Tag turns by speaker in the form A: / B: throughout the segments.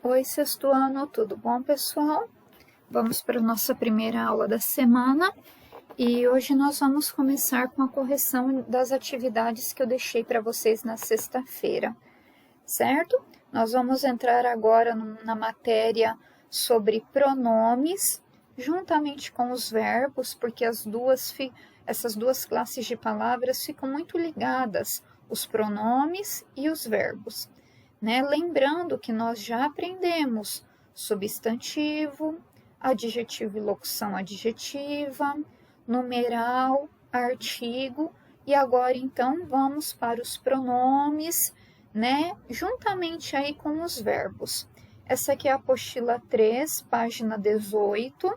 A: Oi, sexto ano, tudo bom, pessoal? Vamos para a nossa primeira aula da semana e hoje nós vamos começar com a correção das atividades que eu deixei para vocês na sexta-feira, certo? Nós vamos entrar agora na matéria sobre pronomes, juntamente com os verbos, porque essas duas classes de palavras ficam muito ligadas, os pronomes e os verbos. Né? Lembrando que nós já aprendemos substantivo, adjetivo e locução adjetiva, numeral, artigo, e agora então vamos para os pronomes, né? Juntamente aí com os verbos. Essa aqui é a apostila 3, página 18.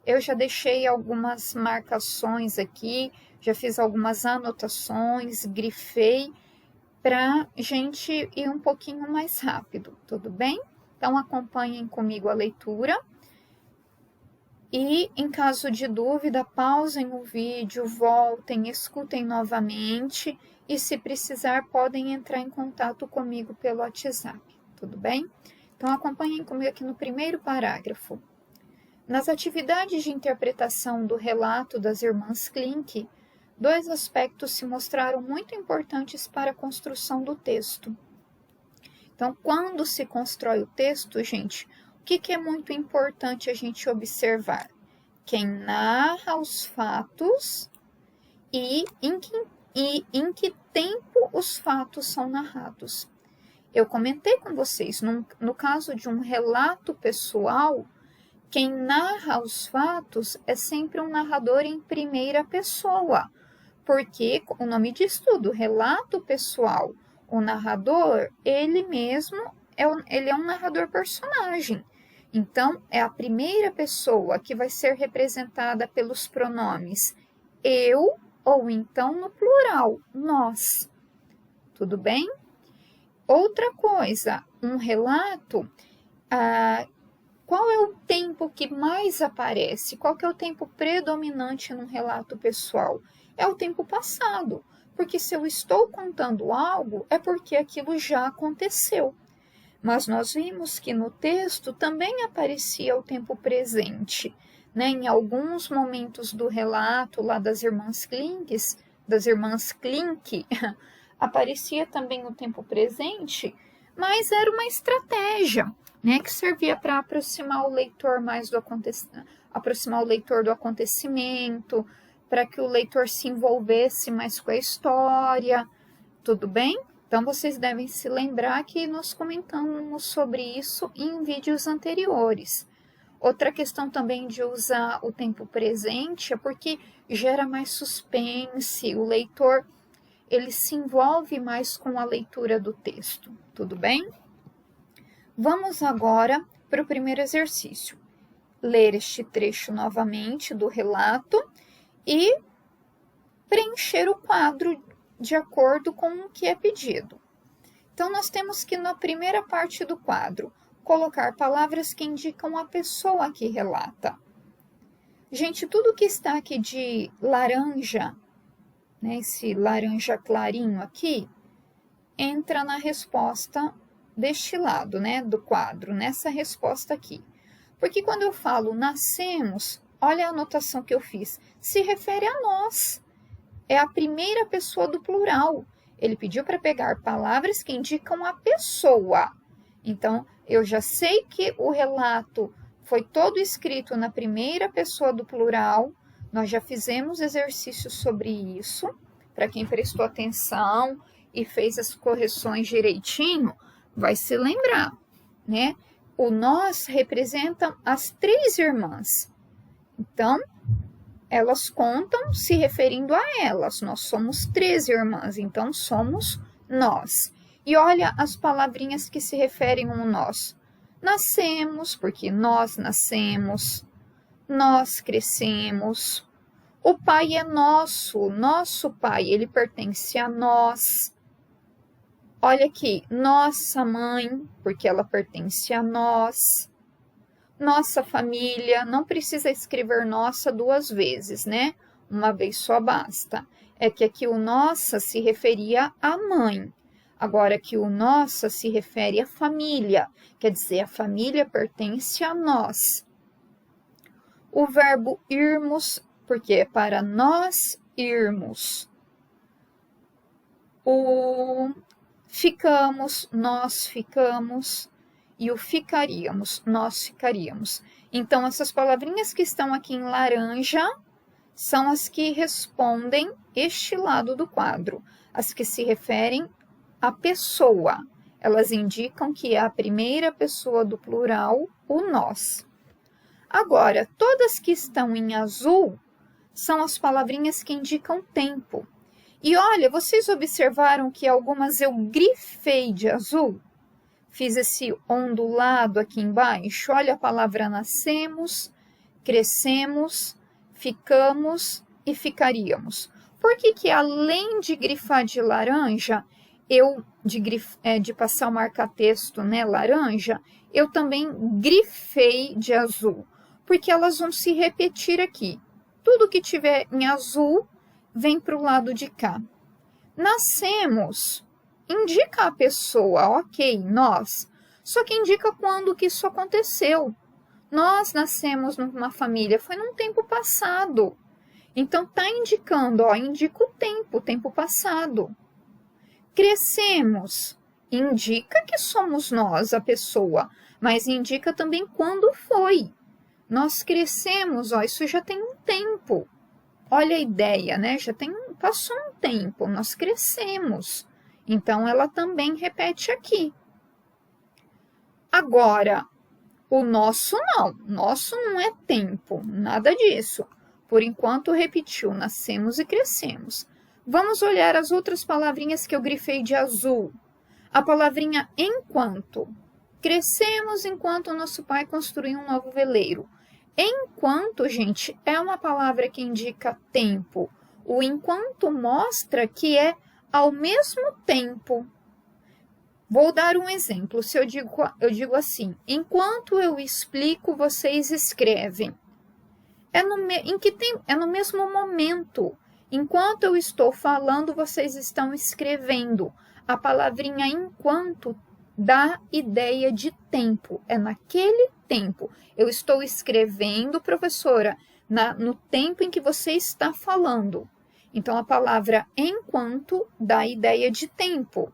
A: Eu já deixei algumas marcações aqui, já fiz algumas anotações, grifei, para a gente ir um pouquinho mais rápido, tudo bem? Então, acompanhem comigo a leitura. E, em caso de dúvida, pausem o vídeo, voltem, escutem novamente. E, se precisar, podem entrar em contato comigo pelo WhatsApp, tudo bem? Então, acompanhem comigo aqui no primeiro parágrafo. Nas atividades de interpretação do relato das irmãs Klink, dois aspectos se mostraram muito importantes para a construção do texto. Então, quando se constrói o texto, gente, o que é muito importante a gente observar? Quem narra os fatos e em que tempo os fatos são narrados. Eu comentei com vocês, no caso de um relato pessoal, quem narra os fatos é sempre um narrador em primeira pessoa, porque o nome diz tudo, relato pessoal. O narrador, ele mesmo, ele é um narrador personagem. Então, é a primeira pessoa que vai ser representada pelos pronomes eu ou então no plural, nós. Tudo bem? Outra coisa, um relato, qual é o tempo que mais aparece? Qual que é o tempo predominante num relato pessoal? É o tempo passado, porque se eu estou contando algo, é porque aquilo já aconteceu. Mas nós vimos que no texto também aparecia o tempo presente, né? Em alguns momentos do relato lá das irmãs Klink, aparecia também o tempo presente, mas era uma estratégia, né, que servia para aproximar o leitor do acontecimento, para que o leitor se envolvesse mais com a história, tudo bem? Então, vocês devem se lembrar que nós comentamos sobre isso em vídeos anteriores. Outra questão também de usar o tempo presente é porque gera mais suspense, o leitor ele se envolve mais com a leitura do texto, tudo bem? Vamos agora para o primeiro exercício. Ler este trecho novamente do relato e preencher o quadro de acordo com o que é pedido. Então, nós temos que, na primeira parte do quadro, colocar palavras que indicam a pessoa que relata. Gente, tudo que está aqui de laranja, né, esse laranja clarinho aqui, entra na resposta deste lado, né, do quadro, nessa resposta aqui. Porque quando eu falo nascemos, olha a anotação que eu fiz, se refere a nós. É a primeira pessoa do plural. Ele pediu para pegar palavras que indicam a pessoa. Então, eu já sei que o relato foi todo escrito na primeira pessoa do plural. Nós já fizemos exercícios sobre isso. Para quem prestou atenção e fez as correções direitinho, vai se lembrar, né? O nós representa as três irmãs. Então, elas contam se referindo a elas. Nós somos 13 irmãs, então somos nós. E olha as palavrinhas que se referem ao nós. Nascemos, porque nós nascemos. Nós crescemos. O pai é nosso pai, ele pertence a nós. Olha aqui, nossa mãe, porque ela pertence a nós. Nossa família, não precisa escrever nossa duas vezes, né? Uma vez só basta. É que aqui o nossa se referia à mãe. Agora que o nossa se refere à família, quer dizer, a família pertence a nós. O verbo irmos, porque é para nós irmos. O ficamos, nós ficamos. E o ficaríamos, nós ficaríamos. Então, essas palavrinhas que estão aqui em laranja são as que respondem este lado do quadro, as que se referem à pessoa. Elas indicam que é a primeira pessoa do plural, o nós. Agora, todas que estão em azul são as palavrinhas que indicam tempo. E olha, vocês observaram que algumas eu grifei de azul? Fiz esse ondulado aqui embaixo. Olha a palavra nascemos, crescemos, ficamos e ficaríamos. Por que que além de grifar de laranja, de passar o marca-texto, né, laranja, eu também grifei de azul? Porque elas vão se repetir aqui. Tudo que tiver em azul vem para o lado de cá. Nascemos, indica a pessoa, ok, nós. Só que indica quando que isso aconteceu. Nós nascemos numa família, foi num tempo passado. Então, tá indicando, ó, indica o tempo passado. Crescemos, indica que somos nós, a pessoa, mas indica também quando foi. Nós crescemos, ó, isso já tem um tempo. Olha a ideia, né? Passou um tempo, nós crescemos. Então, ela também repete aqui. Agora, o nosso não é tempo, nada disso. Por enquanto, repetiu, nascemos e crescemos. Vamos olhar as outras palavrinhas que eu grifei de azul. A palavrinha enquanto. Crescemos enquanto o nosso pai construiu um novo veleiro. Enquanto, gente, é uma palavra que indica tempo. O enquanto mostra que é ao mesmo tempo. Vou dar um exemplo. Se eu digo assim, enquanto eu explico, vocês escrevem. É no mesmo momento. Enquanto eu estou falando, vocês estão escrevendo. A palavrinha enquanto dá ideia de tempo. É naquele tempo. Eu estou escrevendo, professora, no tempo em que você está falando. Então, a palavra enquanto dá ideia de tempo.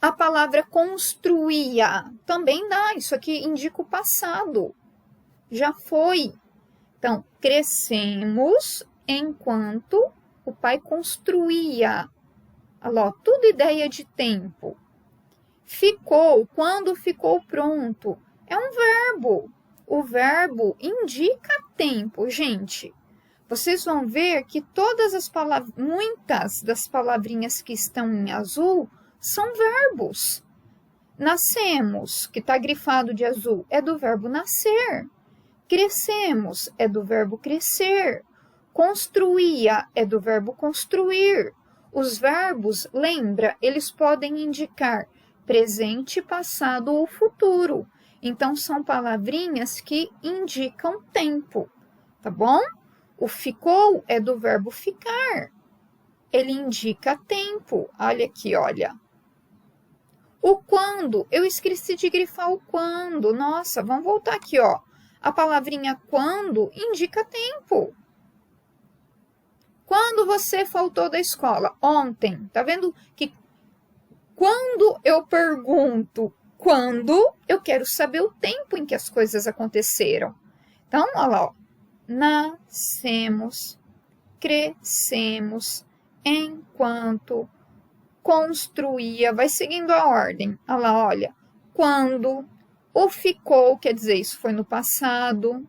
A: A palavra construía também dá. Isso aqui indica o passado. Já foi. Então, crescemos enquanto o pai construía. Olha lá, tudo ideia de tempo. Ficou, quando ficou pronto. É um verbo. O verbo indica tempo, gente. Vocês vão ver que muitas das palavrinhas que estão em azul são verbos. Nascemos, que está grifado de azul, é do verbo nascer. Crescemos, é do verbo crescer. Construía, é do verbo construir. Os verbos, lembra, eles podem indicar presente, passado ou futuro. Então, são palavrinhas que indicam tempo, tá bom? O ficou é do verbo ficar. Ele indica tempo. Olha aqui, olha. O quando, eu esqueci de grifar o quando. Nossa, vamos voltar aqui, ó. A palavrinha quando indica tempo. Quando você faltou da escola? Ontem. Tá vendo que quando eu pergunto quando, eu quero saber o tempo em que as coisas aconteceram. Então, olha lá, ó. Nascemos, crescemos, enquanto, construía, vai seguindo a ordem. Olha lá, olha. Quando, o ficou, quer dizer, isso foi no passado.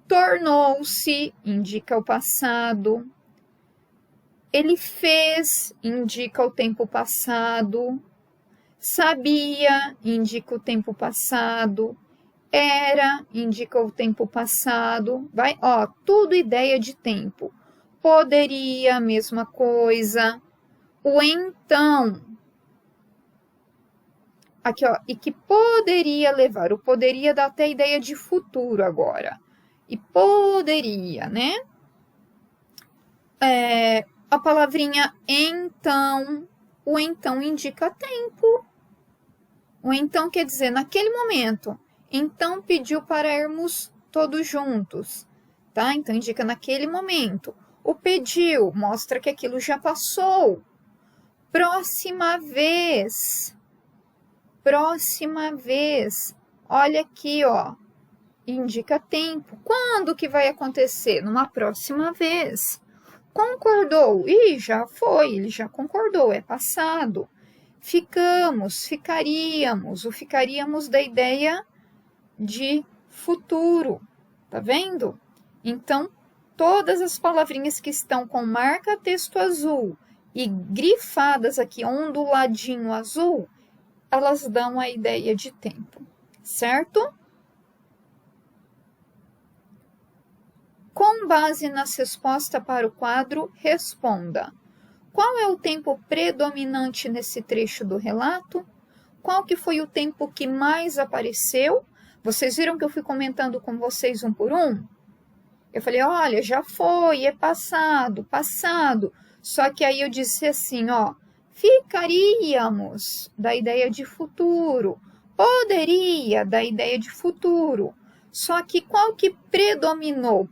A: Tornou-se, indica o passado. Ele fez, indica o tempo passado. Sabia, indica o tempo passado. Era, indica o tempo passado. Vai, ó, tudo ideia de tempo. Poderia, mesma coisa. O então. Aqui, ó, e que poderia levar. O poderia dá até ideia de futuro agora. E poderia, né? A palavrinha então, o então indica tempo. O então quer dizer naquele momento. Então pediu para irmos todos juntos, tá? Então indica naquele momento. O pediu mostra que aquilo já passou. Próxima vez. Próxima vez. Olha aqui, ó. Indica tempo. Quando que vai acontecer? Numa próxima vez. Concordou. Ih, já foi, ele já concordou, é passado. Ficamos, ficaríamos. O ficaríamos da ideia de futuro. Tá vendo? Então, todas as palavrinhas que estão com marca-texto azul e grifadas aqui, onduladinho azul, elas dão a ideia de tempo, certo? Com base nas respostas para o quadro, responda. Qual é o tempo predominante nesse trecho do relato? Qual que foi o tempo que mais apareceu? Vocês viram que eu fui comentando com vocês um por um? Eu falei, olha, já foi, é passado, passado. Só que aí eu disse assim, ó, ficaríamos, da ideia de futuro. Poderia, da ideia de futuro. Só que qual que predominou?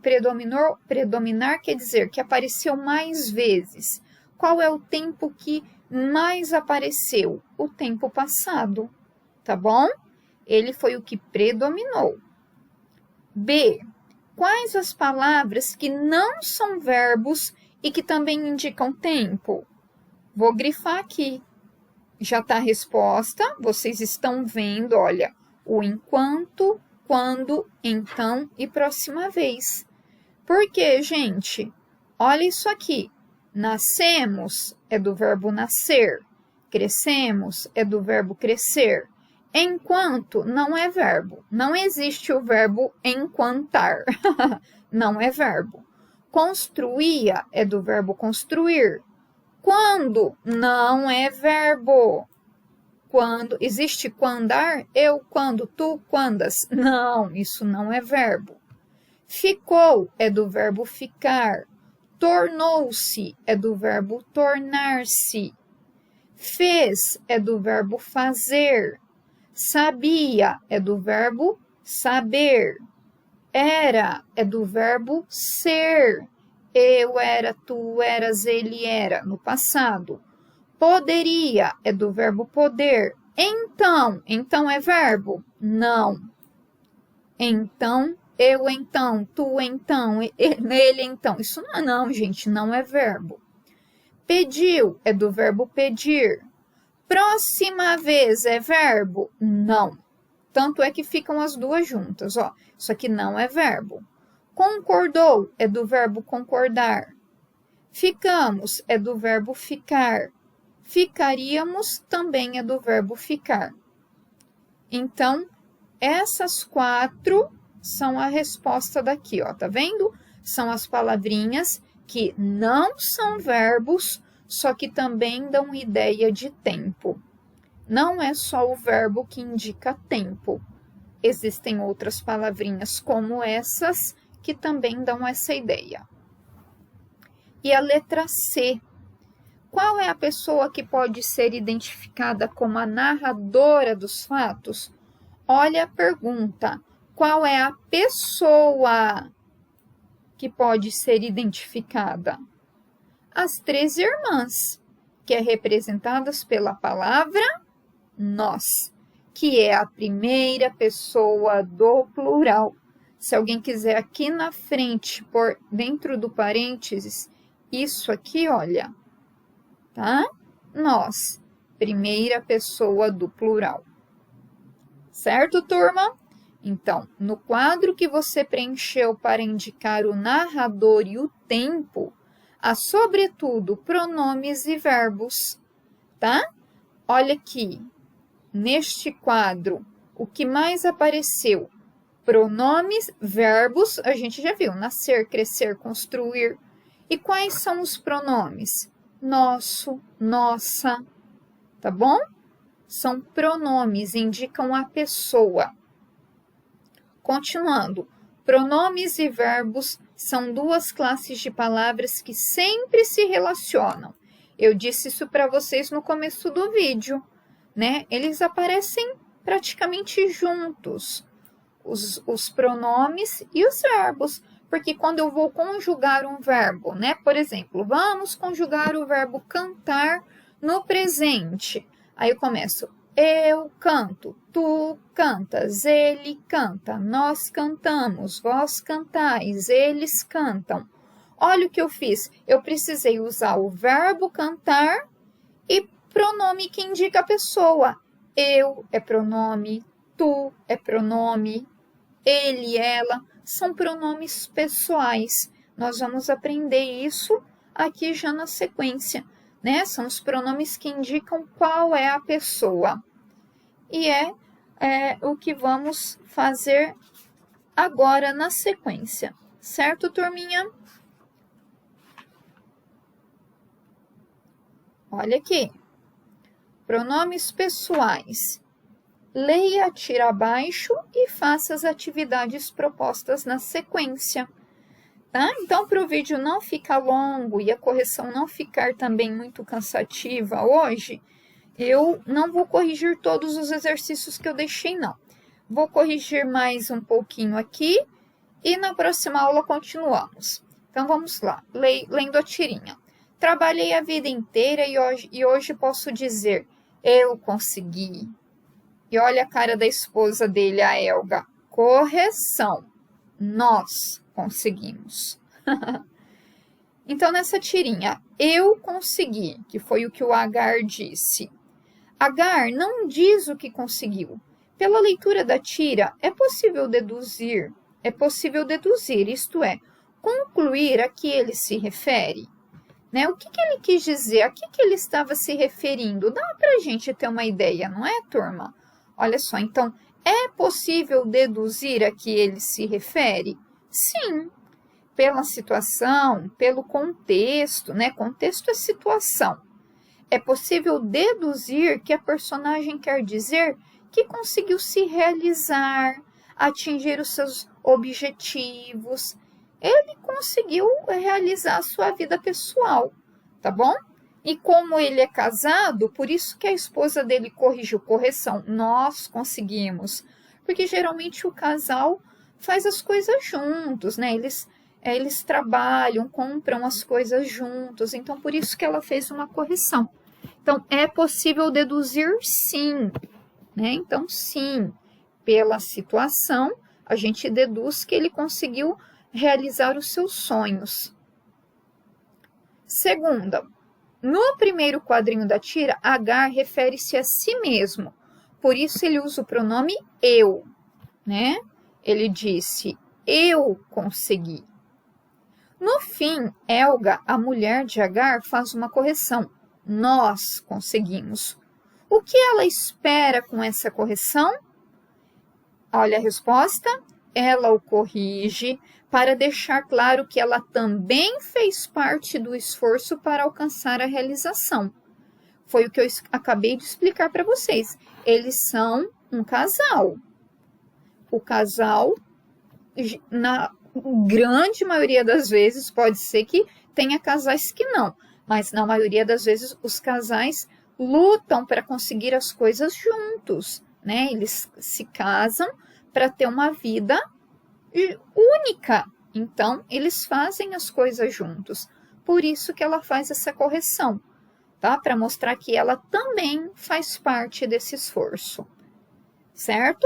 A: Predominar quer dizer que apareceu mais vezes. Qual é o tempo que mais apareceu? O tempo passado, tá bom? Ele foi o que predominou. B. Quais as palavras que não são verbos e que também indicam tempo? Vou grifar aqui. Já está a resposta, vocês estão vendo, olha, o enquanto, quando, então e próxima vez. Por quê, gente? Olha isso aqui. Nascemos é do verbo nascer. Crescemos é do verbo crescer. Enquanto não é verbo. Não existe o verbo enquantar. Não é verbo. Construía é do verbo construir. Quando não é verbo. Quando existe quandar, eu, quando, tu, quandas. Não, isso não é verbo. Ficou é do verbo ficar. Tornou-se é do verbo tornar-se. Fez é do verbo fazer. Sabia é do verbo saber. Era é do verbo ser. Eu era, tu eras, ele era, no passado. Poderia é do verbo poder. Então é verbo? Não. Então, eu então, tu então, ele então. Isso não, gente, não é verbo. Pediu é do verbo pedir. Próxima vez é verbo? Não. Tanto é que ficam as duas juntas, ó. Isso aqui não é verbo. Concordou é do verbo concordar. Ficamos é do verbo ficar. Ficaríamos também é do verbo ficar. Então, essas 4 são a resposta daqui, ó. Tá vendo? São as palavrinhas que não são verbos, só que também dão ideia de tempo. Não é só o verbo que indica tempo. Existem outras palavrinhas como essas que também dão essa ideia. E a letra C. Qual é a pessoa que pode ser identificada como a narradora dos fatos? Olha a pergunta. Qual é a pessoa que pode ser identificada? As 3 irmãs, que é representadas pela palavra nós, que é a primeira pessoa do plural. Se alguém quiser aqui na frente, por dentro do parênteses, isso aqui, olha, tá? Nós, primeira pessoa do plural. Certo, turma? Então, no quadro que você preencheu para indicar o narrador e o tempo, há, sobretudo, pronomes e verbos, tá? Olha aqui, neste quadro, o que mais apareceu? Pronomes, verbos, a gente já viu, nascer, crescer, construir. E quais são os pronomes? Nosso, nossa, tá bom? São pronomes, indicam a pessoa. Continuando, pronomes e verbos são 2 classes de palavras que sempre se relacionam. Eu disse isso para vocês no começo do vídeo, né? Eles aparecem praticamente juntos, os pronomes e os verbos, porque quando eu vou conjugar um verbo, né? Por exemplo, vamos conjugar o verbo cantar no presente. Aí eu começo, eu canto, tu cantas, ele canta, nós cantamos, vós cantais, eles cantam. Olha o que eu fiz, eu precisei usar o verbo cantar e pronome que indica a pessoa. Eu é pronome, tu é pronome, ele, ela, são pronomes pessoais. Nós vamos aprender isso aqui já na sequência, né? São os pronomes que indicam qual é a pessoa. E é o que vamos fazer agora na sequência. Certo, turminha? Olha aqui. Pronomes pessoais. Leia, tira abaixo e faça as atividades propostas na sequência. Tá? Então, para o vídeo não ficar longo e a correção não ficar também muito cansativa hoje, eu não vou corrigir todos os exercícios que eu deixei, não. Vou corrigir mais um pouquinho aqui e na próxima aula continuamos. Então, vamos lá. Lendo a tirinha. Trabalhei a vida inteira e hoje posso dizer, eu consegui. E olha a cara da esposa dele, a Helga. Correção. Nós conseguimos. Então, nessa tirinha, eu consegui, que foi o que o Agar disse. Agar não diz o que conseguiu. Pela leitura da tira, é possível deduzir, isto é, concluir a que ele se refere. Né? O que ele quis dizer? A que ele estava se referindo? Dá para a gente ter uma ideia, não é, turma? Olha só, então, é possível deduzir a que ele se refere? Sim, pela situação, pelo contexto, né? Contexto é situação. É possível deduzir que a personagem quer dizer que conseguiu se realizar, atingir os seus objetivos. Ele conseguiu realizar a sua vida pessoal, tá bom? E como ele é casado, por isso que a esposa dele corrigiu, correção, nós conseguimos. Porque geralmente o casal faz as coisas juntos, né? Eles trabalham, compram as coisas juntos, então por isso que ela fez uma correção. Então, é possível deduzir sim, né? Então, sim, pela situação, a gente deduz que ele conseguiu realizar os seus sonhos. Segunda, no primeiro quadrinho da tira, Agar refere-se a si mesmo, por isso ele usa o pronome eu, né? Ele disse, eu consegui. No fim, Helga, a mulher de Agar, faz uma correção, nós conseguimos. O que ela espera com essa correção? Olha a resposta, ela o corrige para deixar claro que ela também fez parte do esforço para alcançar a realização. Foi o que eu acabei de explicar para vocês. Eles são um casal. O casal, na grande maioria das vezes, pode ser que tenha casais que não, mas na maioria das vezes os casais lutam para conseguir as coisas juntos, né? Eles se casam para ter uma vida única, então eles fazem as coisas juntos. Por isso que ela faz essa correção, tá? Para mostrar que ela também faz parte desse esforço, certo?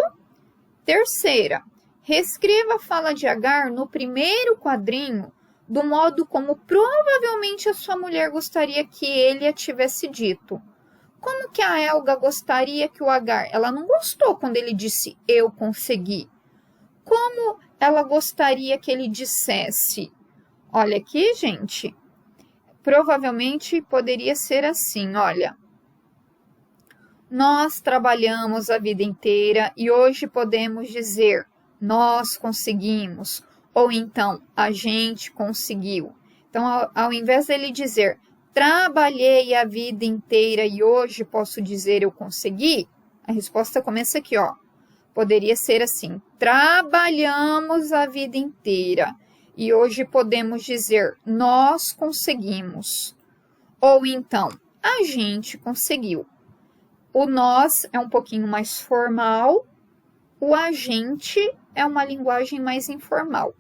A: Terceira, reescreva a fala de Agar no primeiro quadrinho do modo como provavelmente a sua mulher gostaria que ele a tivesse dito. Como que a Helga gostaria que o Agar... Ela não gostou quando ele disse, eu consegui. Como ela gostaria que ele dissesse? Olha aqui, gente. Provavelmente poderia ser assim, olha. Nós trabalhamos a vida inteira e hoje podemos dizer, nós conseguimos. Ou então, a gente conseguiu. Então, ao invés dele dizer, trabalhei a vida inteira e hoje posso dizer eu consegui, a resposta começa aqui, ó. Poderia ser assim, trabalhamos a vida inteira e hoje podemos dizer, nós conseguimos. Ou então, a gente conseguiu. O nós é um pouquinho mais formal, o a gente é uma linguagem mais informal.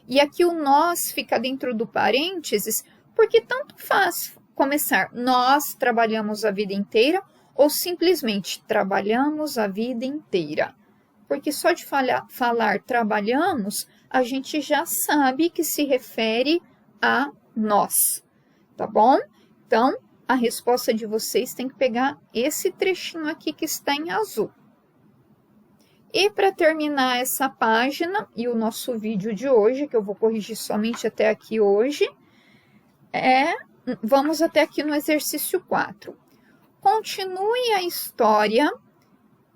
A: E aqui o nós fica dentro do parênteses, porque tanto faz começar nós trabalhamos a vida inteira ou simplesmente trabalhamos a vida inteira. Porque só de falar trabalhamos, a gente já sabe que se refere a nós, tá bom? Então, a resposta de vocês tem que pegar esse trechinho aqui que está em azul. E para terminar essa página e o nosso vídeo de hoje, que eu vou corrigir somente até aqui hoje, vamos até aqui no exercício 4. Continue a história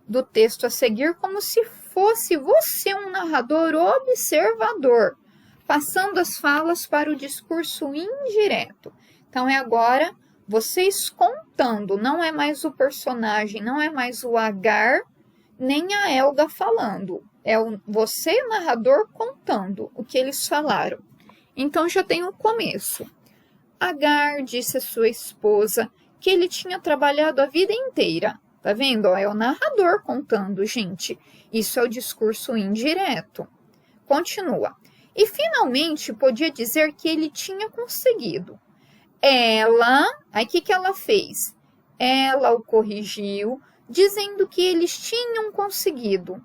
A: do texto a seguir como se fosse você um narrador observador, passando as falas para o discurso indireto. Então, é agora vocês contando, não é mais o personagem, não é mais o Agar, nem a Helga falando. É você, narrador, contando o que eles falaram. Então, já tem o começo. Agar disse à sua esposa que ele tinha trabalhado a vida inteira. Tá vendo? Ó, é o narrador contando, gente. Isso é o discurso indireto. Continua. E finalmente podia dizer que ele tinha conseguido. Ela, aí o que ela fez? Ela o corrigiu, dizendo que eles tinham conseguido.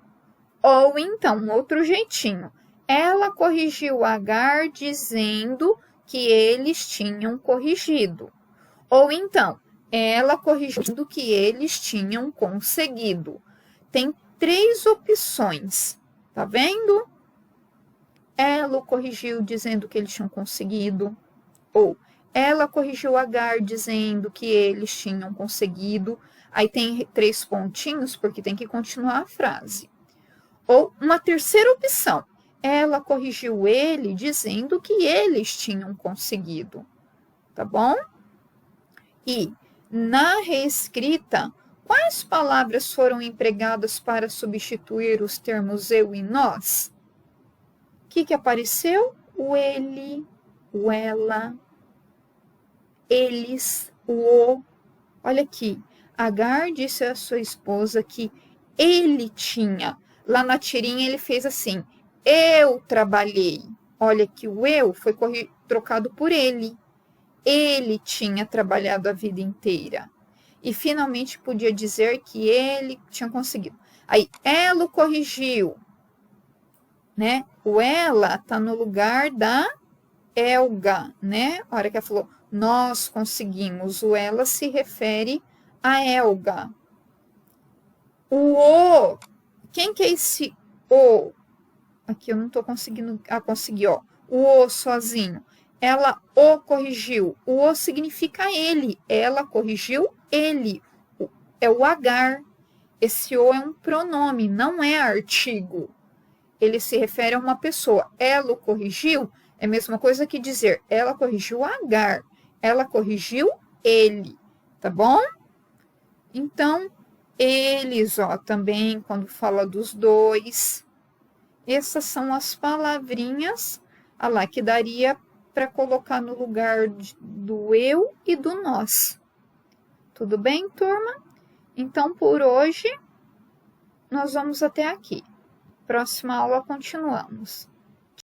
A: Ou então, outro jeitinho. Ela corrigiu Agar dizendo que eles tinham corrigido. Ou então, ela corrigindo que eles tinham conseguido. Tem 3 opções, tá vendo? Ela o corrigiu dizendo que eles tinham conseguido. Ou ela corrigiu Agar dizendo que eles tinham conseguido. Aí tem 3 pontinhos porque tem que continuar a frase. Ou uma terceira opção. Ela corrigiu ele dizendo que eles tinham conseguido. Tá bom? E na reescrita, quais palavras foram empregadas para substituir os termos eu e nós? O que apareceu? O ele, o ela, eles, o o. Olha aqui, Agar disse à sua esposa que ele tinha. Lá na tirinha ele fez assim, eu trabalhei. Olha que o eu foi trocado por ele. Ele tinha trabalhado a vida inteira. E finalmente podia dizer que ele tinha conseguido. Aí, ela o corrigiu. Né? O ela está no lugar da Helga, né? A hora que ela falou, nós conseguimos. O ela se refere a Helga. O, quem que é esse o? Aqui eu não estou conseguindo, consegui, ó. O sozinho. Ela o corrigiu. O o significa ele. Ela corrigiu ele. É o Agar. Esse o é um pronome, não é artigo. Ele se refere a uma pessoa. Ela o corrigiu é a mesma coisa que dizer ela corrigiu Agar. Ela corrigiu ele. Tá bom? Então, eles, ó, também, quando fala dos dois, essas são as palavrinhas, lá, que daria para colocar no lugar do eu e do nós. Tudo bem, turma? Então, por hoje, nós vamos até aqui. Próxima aula, continuamos.